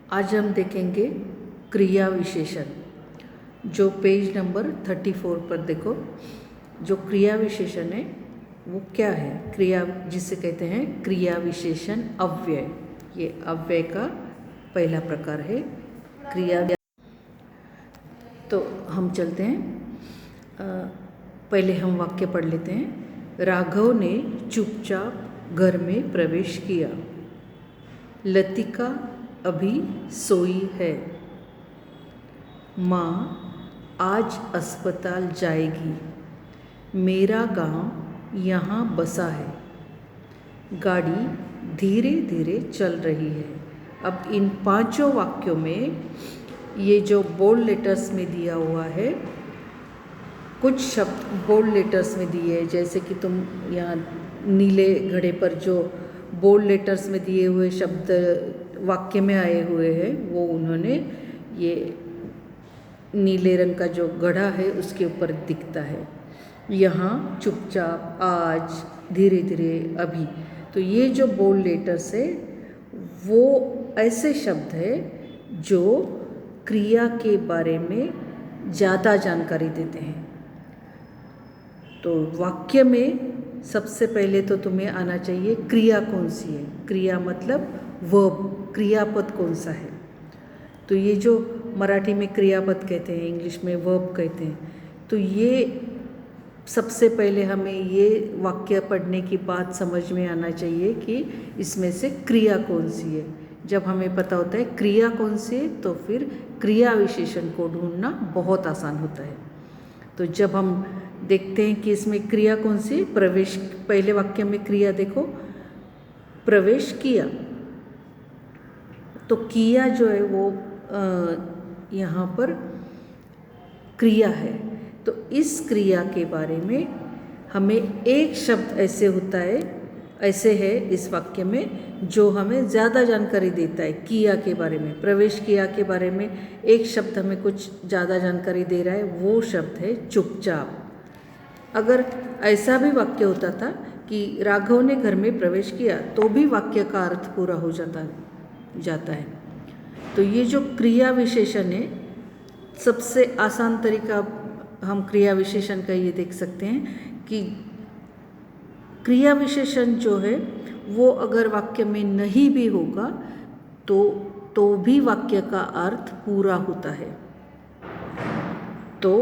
आज हम देखेंगे क्रिया विशेषण। जो पेज नंबर 34 पर देखो, जो क्रिया विशेषण है वो क्या है? क्रिया जिसे कहते हैं क्रिया विशेषण अव्यय। ये अव्यय का पहला प्रकार है क्रिया। तो हम चलते हैं, पहले हम वाक्य पढ़ लेते हैं। राघव ने चुपचाप घर में प्रवेश किया। लतिका अभी सोई है। माँ आज अस्पताल जाएगी। मेरा गांव यहाँ बसा है। गाड़ी धीरे धीरे चल रही है। अब इन पांचों वाक्यों में ये जो बोल्ड लेटर्स में दिया हुआ है, कुछ शब्द बोल्ड लेटर्स में दिए हैं, जैसे कि तुम यहाँ नीले घड़े पर जो बोल्ड लेटर्स में दिए हुए शब्द वाक्य में आए हुए हैं, वो उन्होंने ये नीले रंग का जो घड़ा है उसके ऊपर दिखता है। यहाँ चुपचाप, आज, धीरे धीरे, अभी। तो ये जो बोल्ड लेटर्स है वो ऐसे शब्द है जो क्रिया के बारे में ज़्यादा जानकारी देते हैं। तो वाक्य में सबसे पहले तो तुम्हें आना चाहिए क्रिया कौन सी है। क्रिया मतलब वर्ब, क्रियापद कौन सा है। तो ये जो मराठी में क्रियापद कहते हैं, इंग्लिश में वर्ब कहते हैं। तो ये सबसे पहले हमें ये वाक्य पढ़ने के बाद समझ में आना चाहिए कि इसमें से क्रिया कौन सी है। जब हमें पता होता है क्रिया कौन सी है तो फिर क्रिया विशेषण को ढूंढना बहुत आसान होता है। तो जब हम देखते हैं कि इसमें क्रिया कौन सी, प्रवेश, पहले वाक्य में क्रिया देखो, प्रवेश किया। तो किया जो है वो यहाँ पर क्रिया है। तो इस क्रिया के बारे में हमें एक शब्द ऐसे होता है, ऐसे है इस वाक्य में जो हमें ज़्यादा जानकारी देता है किया के बारे में। प्रवेश किया के बारे में एक शब्द हमें कुछ ज़्यादा जानकारी दे रहा है, वो शब्द है चुपचाप। अगर ऐसा भी वाक्य होता था कि राघव ने घर में प्रवेश किया, तो भी वाक्य का अर्थ पूरा हो जाता है। तो ये जो क्रिया विशेषण है, सबसे आसान तरीका हम क्रिया विशेषण का ये देख सकते हैं कि क्रिया विशेषण जो है वो अगर वाक्य में नहीं भी होगा तो भी वाक्य का अर्थ पूरा होता है। तो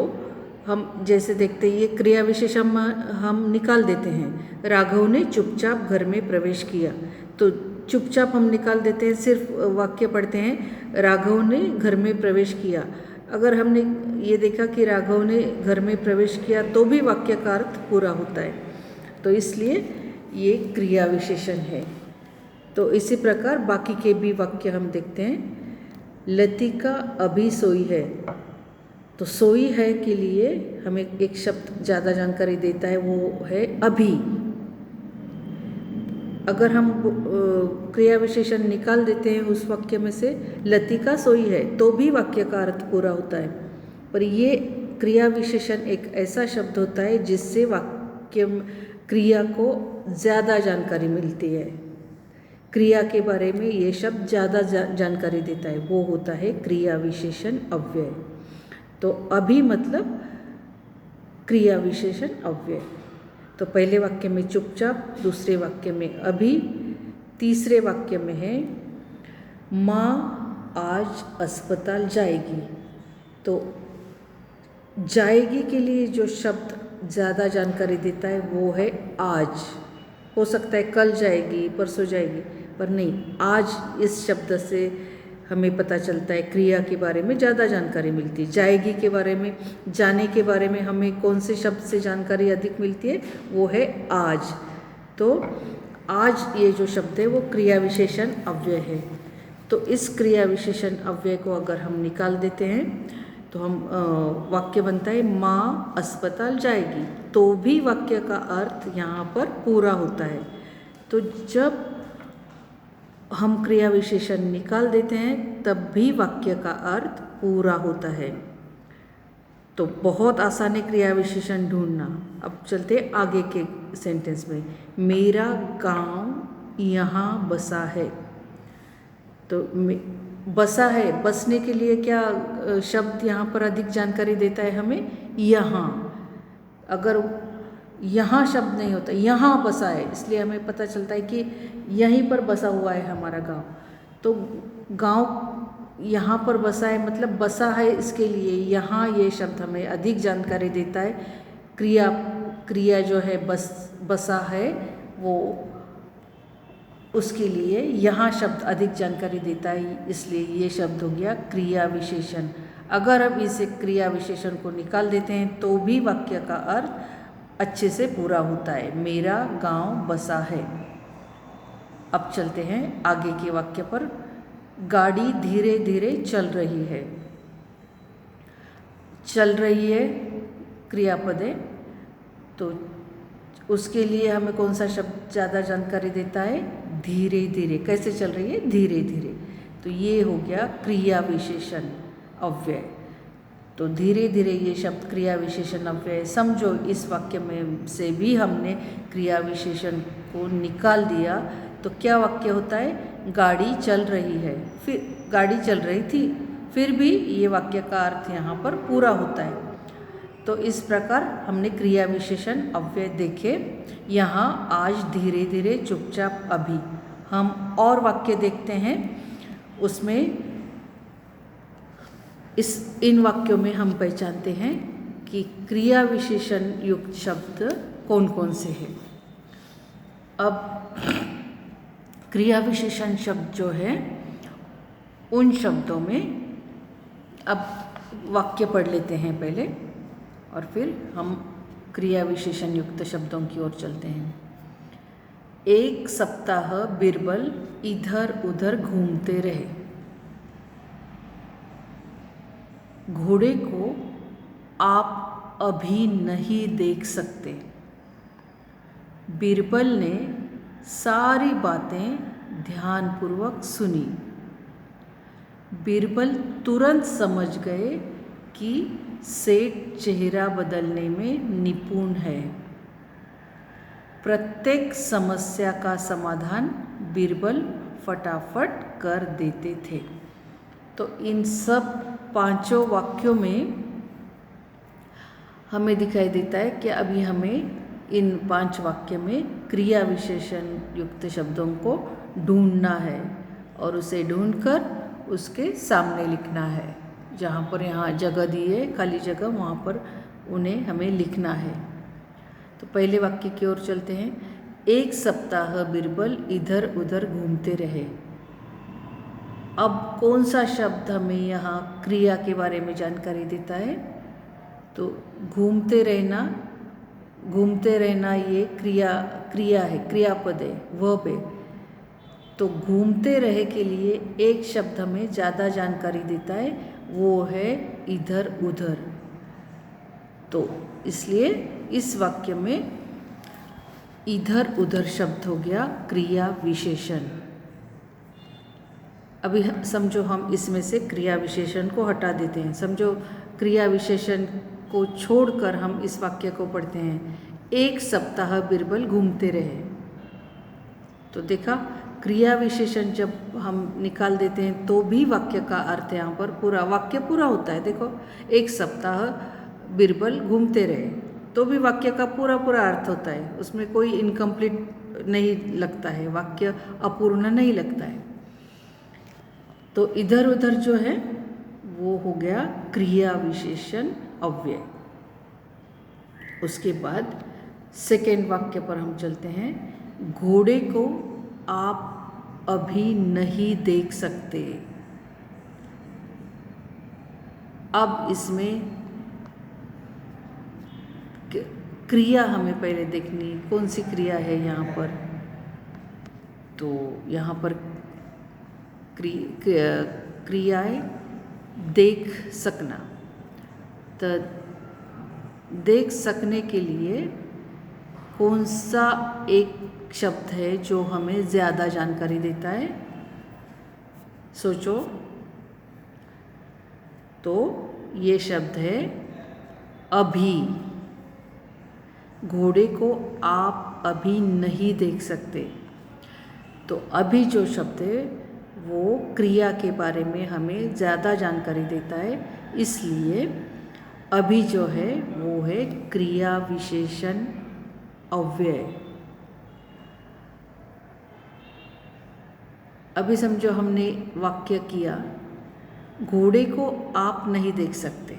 हम जैसे देखते हैं, ये क्रिया विशेषण हम निकाल देते हैं। राघव ने चुपचाप घर में प्रवेश किया, तो चुपचाप हम निकाल देते हैं, सिर्फ वाक्य पढ़ते हैं राघव ने घर में प्रवेश किया। अगर हमने ये देखा कि राघव ने घर में प्रवेश किया तो भी वाक्य का अर्थ पूरा होता है। तो इसलिए ये क्रिया विशेषण है। तो इसी प्रकार बाकी के भी वाक्य हम देखते हैं। लतिका अभी सोई है। तो सोई है के लिए हमें एक शब्द ज़्यादा जानकारी देता है, वो है अभी। अगर हम क्रिया विशेषण निकाल देते हैं उस वाक्य में से, लतिका सोई है, तो भी वाक्य का अर्थ पूरा होता है। पर ये क्रिया विशेषण एक ऐसा शब्द होता है जिससे वाक्य क्रिया को ज़्यादा जानकारी मिलती है। क्रिया के बारे में ये शब्द ज़्यादा जानकारी देता है, वो होता है क्रिया विशेषण अव्यय। तो अभी मतलब क्रिया विशेषण अव्यय। तो पहले वाक्य में चुपचाप, दूसरे वाक्य में अभी, तीसरे वाक्य में है माँ आज अस्पताल जाएगी। तो जाएगी के लिए जो शब्द ज़्यादा जानकारी देता है वो है आज। हो सकता है कल जाएगी, परसों जाएगी, पर नहीं, आज इस शब्द से हमें पता चलता है क्रिया के बारे में ज़्यादा जानकारी मिलती है। जाएगी के बारे में, जाने के बारे में हमें कौन से शब्द से जानकारी अधिक मिलती है, वो है आज। तो आज ये जो शब्द है वो क्रिया विशेषण अव्यय है। तो इस क्रिया विशेषण अव्यय को अगर हम निकाल देते हैं तो हम वाक्य बनता है माँ अस्पताल जाएगी, तो भी वाक्य का अर्थ यहाँ पर पूरा होता है। तो जब हम क्रिया विशेषण निकाल देते हैं तब भी वाक्य का अर्थ पूरा होता है। तो बहुत आसान है क्रिया विशेषण ढूंढना। अब चलते आगे के सेंटेंस में। मेरा गांव यहाँ बसा है। तो बसा है, बसने के लिए क्या शब्द यहाँ पर अधिक जानकारी देता है हमें? यहाँ। अगर यहाँ शब्द नहीं होता, यहाँ बसा है, इसलिए हमें पता चलता है कि यहीं पर बसा हुआ है हमारा गांव। तो गांव यहाँ पर बसा है मतलब बसा है, इसके लिए यहाँ ये शब्द हमें अधिक जानकारी देता है। क्रिया जो है बसा है, वो उसके लिए यहाँ शब्द अधिक जानकारी देता है, इसलिए ये शब्द हो गया क्रिया विशेषण। अगर अब इसे क्रिया विशेषण को निकाल देते हैं तो भी वाक्य का अर्थ अच्छे से पूरा होता है। मेरा गांव बसा है। अब चलते हैं आगे के वाक्य पर। गाड़ी धीरे धीरे चल रही है। चल रही है क्रियापद है, तो उसके लिए हमें कौन सा शब्द ज़्यादा जानकारी देता है? धीरे धीरे। कैसे चल रही है? धीरे धीरे। तो ये हो गया क्रिया विशेषण अव्यय। तो धीरे धीरे ये शब्द क्रिया विशेषण अव्यय। समझो इस वाक्य में से भी हमने क्रिया विशेषण को निकाल दिया, तो क्या वाक्य होता है? गाड़ी चल रही है। फिर गाड़ी चल रही थी, फिर भी ये वाक्य का अर्थ यहाँ पर पूरा होता है। तो इस प्रकार हमने क्रिया विशेषण अव्यय देखे। यहाँ आज धीरे धीरे चुपचाप अभी। हम और वाक्य देखते हैं, उसमें इन वाक्यों में हम पहचानते हैं कि क्रिया विशेषण युक्त शब्द कौन कौन से हैं। अब क्रिया विशेषण शब्द जो है, उन शब्दों में अब वाक्य पढ़ लेते हैं पहले, और फिर हम क्रिया विशेषण युक्त शब्दों की ओर चलते हैं। एक सप्ताह बिरबल इधर उधर घूमते रहे। घोड़े को आप अभी नहीं देख सकते। बिरबल ने सारी बातें ध्यानपूर्वक सुनी। बिरबल तुरंत समझ गए कि सेठ चेहरा बदलने में निपुण है। प्रत्येक समस्या का समाधान बिरबल फटाफट कर देते थे। तो इन सब पांचों वाक्यों में हमें दिखाई देता है कि अभी हमें इन 5 वाक्य में क्रिया विशेषण युक्त शब्दों को ढूंढना है, और उसे ढूंढकर उसके सामने लिखना है। जहाँ पर यहाँ जगह दी है, खाली जगह, वहाँ पर उन्हें हमें लिखना है। तो पहले वाक्य की ओर चलते हैं। एक सप्ताह बिरबल इधर उधर घूमते रहे। अब कौन सा शब्द हमें यहाँ क्रिया के बारे में जानकारी देता है? तो घूमते रहना ये क्रिया है, क्रियापद है, वर्ब है। तो घूमते रहे के लिए एक शब्द हमें ज़्यादा जानकारी देता है, वो है इधर उधर। तो इसलिए इस वाक्य में इधर उधर शब्द हो गया क्रिया विशेषण। अभी समझो हम इसमें से क्रिया विशेषण को हटा देते हैं। समझो क्रिया विशेषण को छोड़कर हम इस वाक्य को पढ़ते हैं। एक सप्ताह बिरबल घूमते रहे। तो देखा, क्रिया विशेषण जब हम निकाल देते हैं तो भी वाक्य का अर्थ यहाँ पर पूरा, वाक्य पूरा होता है। देखो, एक सप्ताह बिरबल घूमते रहे, तो भी वाक्य का पूरा अर्थ होता है, उसमें कोई इनकम्प्लीट नहीं लगता है, वाक्य अपूर्ण नहीं लगता है। तो इधर उधर जो है वो हो गया क्रिया विशेषण अव्यय। उसके बाद सेकेंड वाक्य पर हम चलते हैं। घोड़े को आप अभी नहीं देख सकते। अब इसमें क्रिया हमें पहले देखनी, कौन सी क्रिया है यहाँ पर। तो यहाँ पर क्रिया है देख सकना। तो देख सकने के लिए कौन सा एक शब्द है जो हमें ज़्यादा जानकारी देता है? सोचो। तो ये शब्द है अभी। घोड़े को आप अभी नहीं देख सकते। तो अभी जो शब्द है वो क्रिया के बारे में हमें ज़्यादा जानकारी देता है, इसलिए अभी जो है वो है क्रिया विशेषण अव्यय। अभी समझो हमने वाक्य किया, घोड़े को आप नहीं देख सकते।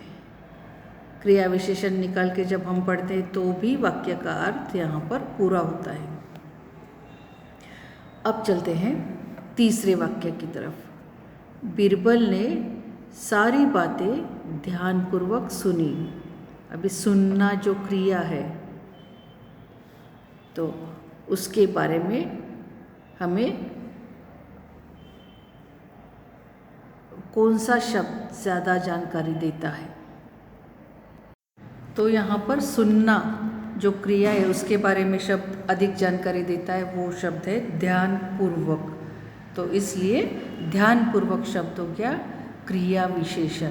क्रिया विशेषण निकाल के जब हम पढ़ते हैं तो भी वाक्य का अर्थ यहाँ पर पूरा होता है। अब चलते हैं तीसरे वाक्य की तरफ। बीरबल ने सारी बातें ध्यानपूर्वक सुनी। अभी सुनना जो क्रिया है तो उसके बारे में हमें कौन सा शब्द ज़्यादा जानकारी देता है? तो यहाँ पर सुनना जो क्रिया है उसके बारे में शब्द अधिक जानकारी देता है, वो शब्द है ध्यानपूर्वक। तो इसलिए ध्यानपूर्वक शब्द हो गया क्रिया विशेषण।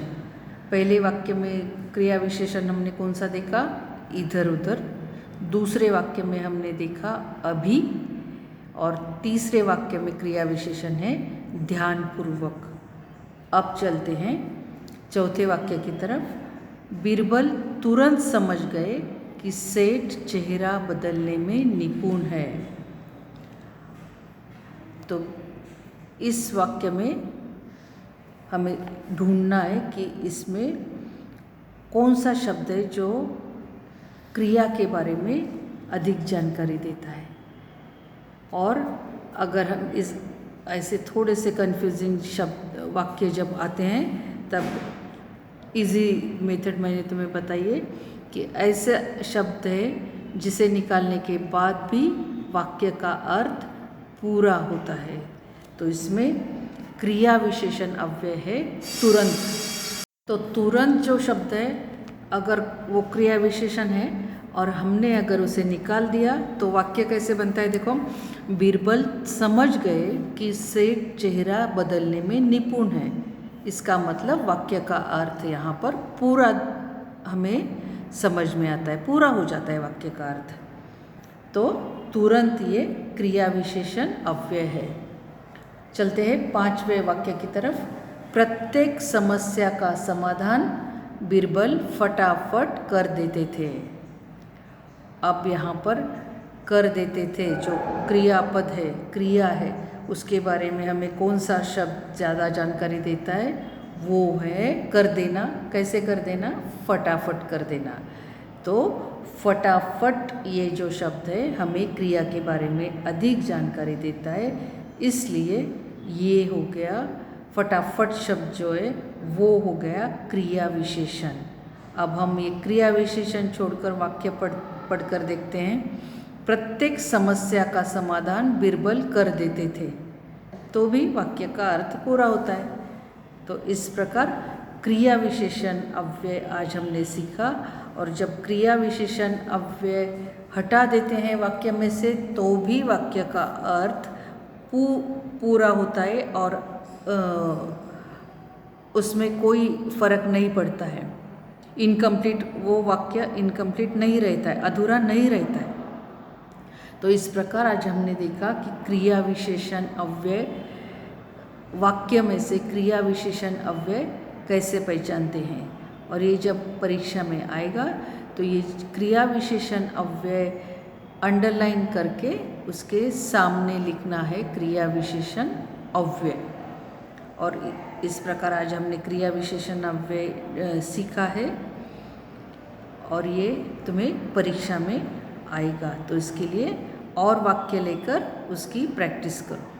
पहले वाक्य में क्रिया विशेषण हमने कौन सा देखा? इधर उधर। दूसरे वाक्य में हमने देखा अभी, और तीसरे वाक्य में क्रिया विशेषण है ध्यानपूर्वक। अब चलते हैं चौथे वाक्य की तरफ। बीरबल तुरंत समझ गए कि सेठ चेहरा बदलने में निपुण है। तो इस वाक्य में हमें ढूंढना है कि इसमें कौन सा शब्द है जो क्रिया के बारे में अधिक जानकारी देता है। और अगर हम इस ऐसे थोड़े से कंफ्यूजिंग शब्द वाक्य जब आते हैं तब इजी मेथड मैंने तुम्हें बताइए कि ऐसे शब्द है जिसे निकालने के बाद भी वाक्य का अर्थ पूरा होता है। तो इसमें क्रिया विशेषण अव्यय है तुरंत। तो तुरंत जो शब्द है अगर वो क्रिया विशेषण है और हमने अगर उसे निकाल दिया तो वाक्य कैसे बनता है? देखो, बीरबल समझ गए कि सेठ चेहरा बदलने में निपुण है। इसका मतलब वाक्य का अर्थ यहाँ पर पूरा हमें समझ में आता है, पूरा हो जाता है वाक्य का अर्थ। तो तुरंत ये क्रिया विशेषण अव्यय है। चलते हैं पांचवें वाक्य की तरफ। प्रत्येक समस्या का समाधान बीरबल फटाफट कर देते थे। अब यहाँ पर कर देते थे जो क्रियापद है, क्रिया है, उसके बारे में हमें कौन सा शब्द ज़्यादा जानकारी देता है? वो है कर देना। कैसे कर देना? फटाफट कर देना। तो फटाफट ये जो शब्द है हमें क्रिया के बारे में अधिक जानकारी देता है, इसलिए ये हो गया फटाफट शब्द जो है वो हो गया क्रिया विशेषण। अब हम ये क्रिया विशेषण छोड़कर वाक्य पढ़कर देखते हैं। प्रत्येक समस्या का समाधान बीरबल कर देते थे, तो भी वाक्य का अर्थ पूरा होता है। तो इस प्रकार क्रिया विशेषण अव्यय आज हमने सीखा। और जब क्रिया विशेषण अव्यय हटा देते हैं वाक्य में से तो भी वाक्य का अर्थ पूरा होता है और उसमें कोई फर्क नहीं पड़ता है। इनकम्प्लीट, वो वाक्य इनकम्प्लीट नहीं रहता है, अधूरा नहीं रहता है। तो इस प्रकार आज हमने देखा कि क्रिया विशेषण अव्यय, वाक्य में से क्रिया विशेषण अव्यय कैसे पहचानते हैं। और ये जब परीक्षा में आएगा तो ये क्रिया विशेषण अव्यय अंडरलाइन करके उसके सामने लिखना है क्रिया विशेषण अव्यय। और इस प्रकार आज हमने क्रिया विशेषण अव्यय सीखा है और ये तुम्हें परीक्षा में आएगा। तो इसके लिए और वाक्य लेकर उसकी प्रैक्टिस करो।